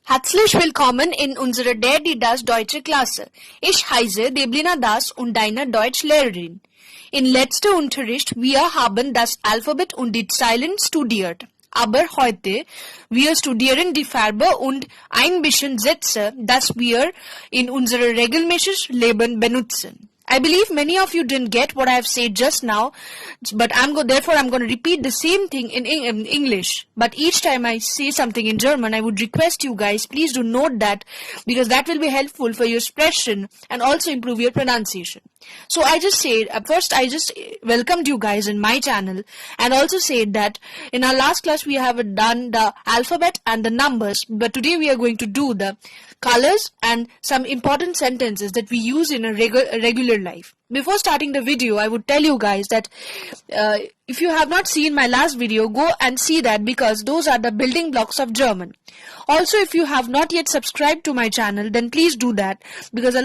Herzlich willkommen in unserer der Deutsche Klasse. Ich heiße Deblina Das und deine Deutschlehrerin. In letzter Unterricht wir haben das Alphabet und die Zeilen studiert. Aber heute wir studieren die Farbe und ein bisschen Sätze, das wir in unserem regelmäßigen Leben benutzen. I believe many of you didn't get what I have said just now, but therefore I'm going to repeat the same thing in English. But each time I say something in German, I would request you guys, please do note that, because that will be helpful for your expression and also improve your pronunciation. So I just said, first I just welcomed you guys in my channel and also said that in our last class we have done the alphabet and the numbers, but today we are going to do the colors and some important sentences that we use in a regular life. Before starting the video, I would tell you guys that if you have not seen my last video, go and see that, because those are the building blocks of German. Also, if you have not yet subscribed to my channel, then please do that, because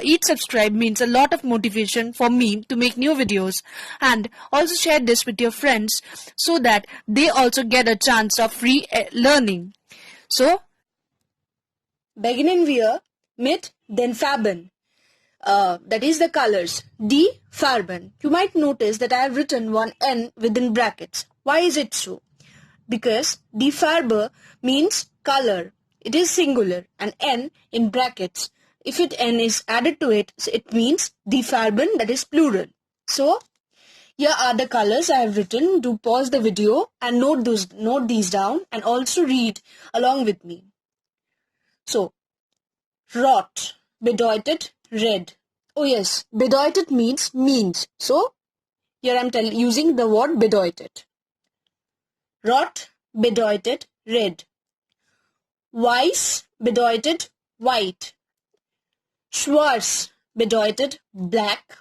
each subscribe means a lot of motivation for me to make new videos. And also share this with your friends so that they also get a chance of free learning. So, beginnen wir mit den Farben. That is the colors. Die Farben. You might notice that I have written one N within brackets. Why is it so? Because die Farbe means color. It is singular, and N in brackets. If N is added to it, it means die Farben, that is plural. So, here are the colors I have written. Do pause the video and note these down and also read along with me. So, rot bedeutet red. Oh yes, bedeutet means. So, here I am using the word bedeutet. Rot bedeutet red. Weiß bedeutet white. Schwarz bedeutet black.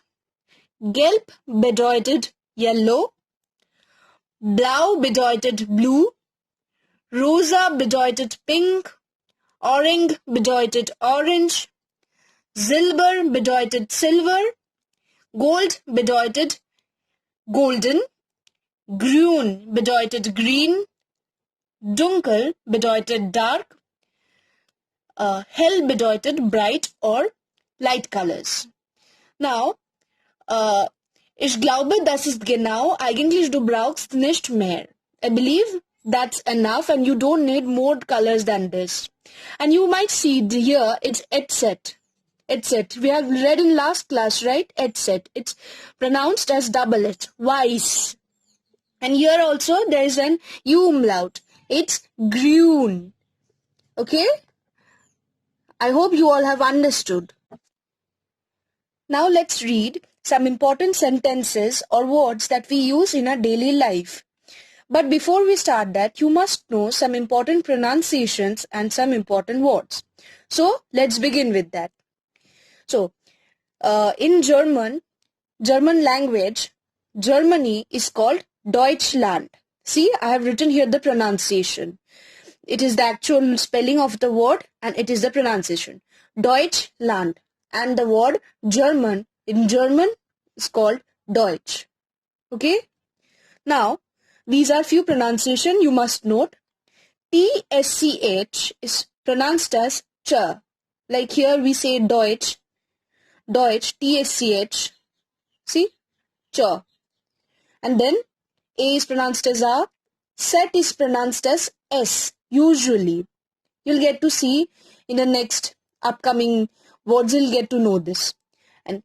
Gelb bedeutet yellow. Blau bedeutet blue. Rosa bedeutet pink. Orange bedeutet orange. Silber bedeutet silver. Gold bedeutet golden. Grün bedeutet green. Dunkel bedeutet dark. Hell bedeutet bright or light colors. Now, ich glaube, das ist genau. Eigentlich du brauchst nicht mehr. I believe that's enough and you don't need more colors than this. And you might see here it's etc. Etc. We have read in last class, right? Etc. It's pronounced as double H. Weiß. And here also there is an umlaut. It's grün. Okay? I hope you all have understood. Now let's read some important sentences or words that we use in our daily life. But before we start that, you must know some important pronunciations and some important words. So, let's begin with that. So, in German language, Germany is called Deutschland. See, I have written here the pronunciation. It is the actual spelling of the word and it is the pronunciation. Deutschland. And the word German in German is called Deutsch. Okay? Now, these are few pronunciation you must note. TSCH is pronounced as ch. Like here we say Deutsch, TSCH. See? Ch. And then A is pronounced as A. Set is pronounced as S. Usually. You'll get to see in the next upcoming words, you'll get to know this. And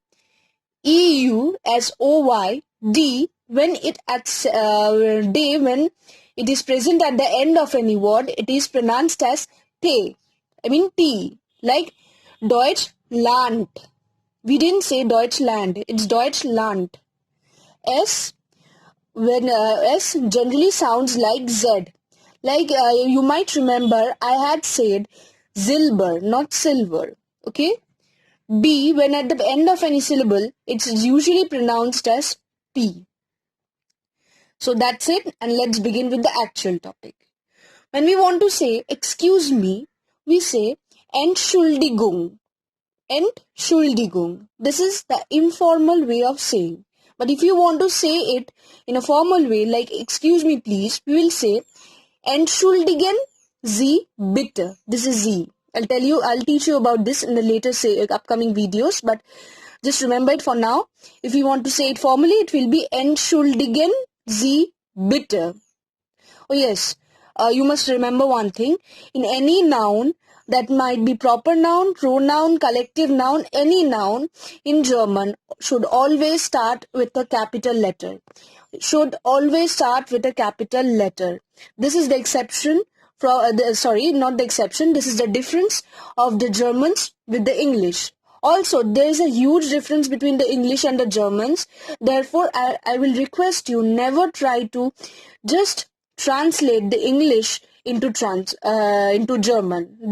EU as OY, D, when it is present at the end of any word, it is pronounced as T. T. Like Deutschland. We didn't say Deutschland. It's Deutschland. S, when S generally sounds like Z. Like you might remember, I had said silber, not silver. Okay? B, when at the end of any syllable, it's usually pronounced as P. So that's it, and let's begin with the actual topic. When we want to say excuse me, we say Entschuldigung. Entschuldigung. This is the informal way of saying. But if you want to say it in a formal way, like excuse me please, we will say Entschuldigen Z, bitte. This is Z. I'll teach you about this in the later upcoming videos, but just remember it for now. If you want to say it formally, it will be Entschuldigen Sie bitte. Oh yes, you must remember one thing. In any noun, that might be proper noun, pronoun, collective noun, any noun in German should always start with a capital letter. Should always start with a capital letter. This is the exception from, not the exception, this is the difference of the Germans with the English. Also, there is a huge difference between the English and the Germans. Therefore, I will request you never try to just translate the English into German.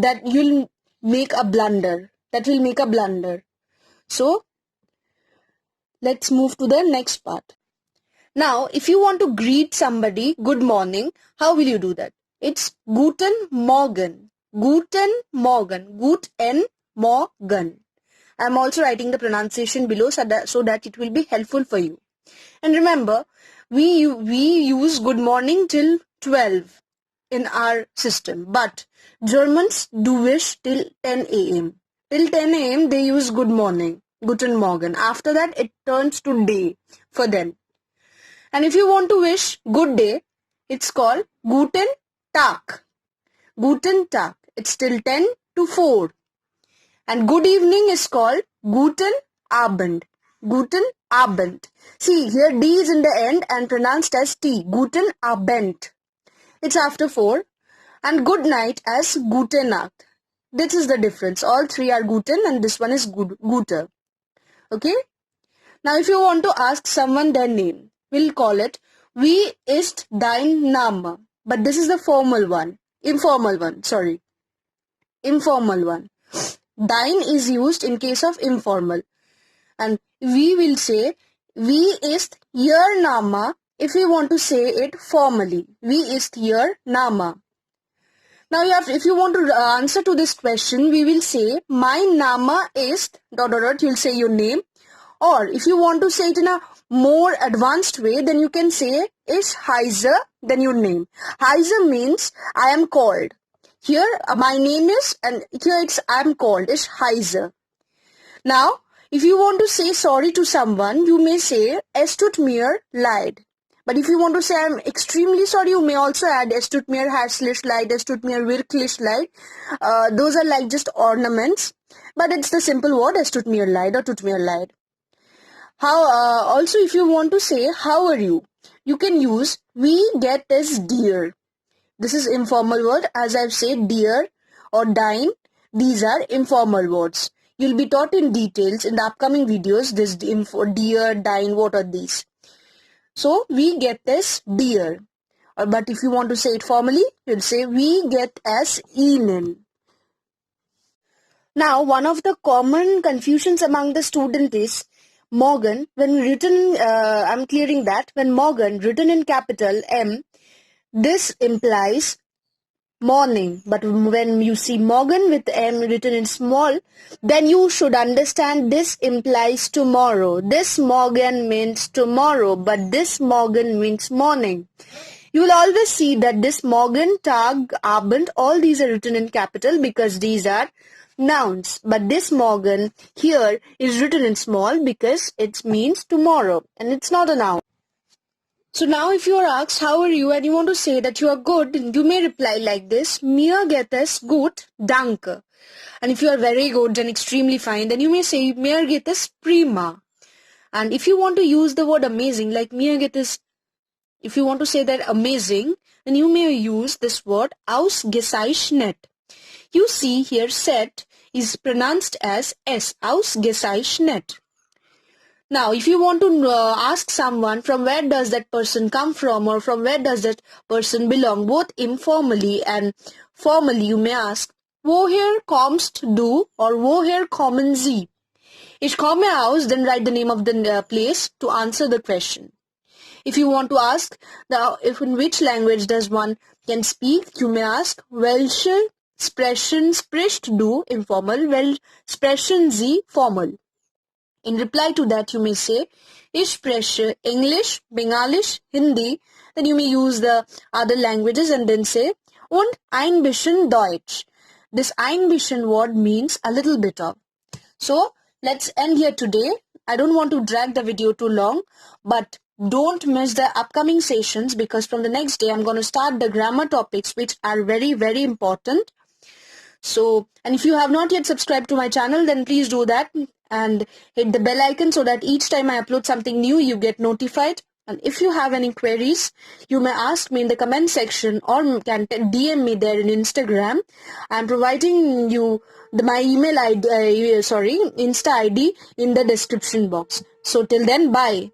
That you'll make a blunder. That will make a blunder. So, let's move to the next part. Now, if you want to greet somebody good morning, how will you do that? It's Guten Morgen. Guten Morgen. Guten Morgen. I'm also writing the pronunciation below so that it will be helpful for you. And remember, we use good morning till 12 in our system. But Germans do wish till 10 a.m. Till 10 a.m. they use good morning. Guten Morgen. After that, it turns to day for them. And if you want to wish good day, it's called Guten Tag. Guten Tag. It's till 10 to 4. And good evening is called Guten Abend. Guten Abend. See, here D is in the end and pronounced as T. Guten Abend. It's after 4. And good night as Gute Nacht. This is the difference. All three are Guten and this one is Gute. Okay? Now, if you want to ask someone their name, we'll call it Wie ist dein Name? But this is the formal one. Informal one. Dein is used in case of informal. And we will say Wie ist Ihr Name if we want to say it formally. Wie ist Ihr Name? Now if you want to answer to this question, we will say Mein Name ist ... You'll say your name. Or if you want to say it in a more advanced way, then you can say Ich heiße, then your name. Heiße means I am called. Here my name is, and here it's I am called. Ich heiße. Now, if you want to say sorry to someone, you may say Es tut mir leid. But if you want to say I'm extremely sorry, you may also add Es tut mir herzlich leid, Es tut mir wirklich leid. Those are like just ornaments. But it's the simple word Es tut mir leid or tut mir leid. Also, if you want to say how are you, you can use Wie geht es dir. This is informal word. As I've said, dear or dein, these are informal words. You'll be taught in details in the upcoming videos. This dear, dein, what are these? So, Wie geht es dir. But if you want to say it formally, you'll say Wie geht es Ihnen. Now, one of the common confusions among the students is Morgen, when written, I'm clearing that, when Morgen written in capital M, this implies morning. But when you see Morgen with M written in small, then you should understand this implies tomorrow. This Morgen means tomorrow, but this Morgen means morning. You will always see that this Morgen, Tag, Abend, all these are written in capital because these are nouns. But this Morgen here is written in small because it means tomorrow and it's not a noun. So now if you are asked how are you and you want to say that you are good, you may reply like this, Mir geht es gut, danke. And if you are very good and extremely fine, then you may say Mir geht es prima. And if you want to use the word amazing, like Mir geht es, if you want to say that amazing, then you may use this word ausgezeichnet. You see here set is pronounced as S, ausgezeichnet. Now, if you want to ask someone from where does that person come from or from where does that person belong, both informally and formally, you may ask, woher kommst du or woher kommen Sie? Ich komme aus, then write the name of the place to answer the question. If you want to ask if in which language does one can speak, you may ask, welche Sprachen sprichst du, informal, welche sprechen Sie, formal. In reply to that, you may say, Ich spreche English, Bengalisch, Hindi. Then you may use the other languages and then say, Und ein bisschen Deutsch. This ein bisschen word means a little bit of. So let's end here today. I don't want to drag the video too long, but don't miss the upcoming sessions because from the next day I'm going to start the grammar topics which are very, very important. So, and if you have not yet subscribed to my channel, then please do that and hit the bell icon so that each time I upload something new, you get notified. And if you have any queries, you may ask me in the comment section or can DM me there in Instagram. I'm providing you my email ID, Insta ID in the description box. So till then, bye.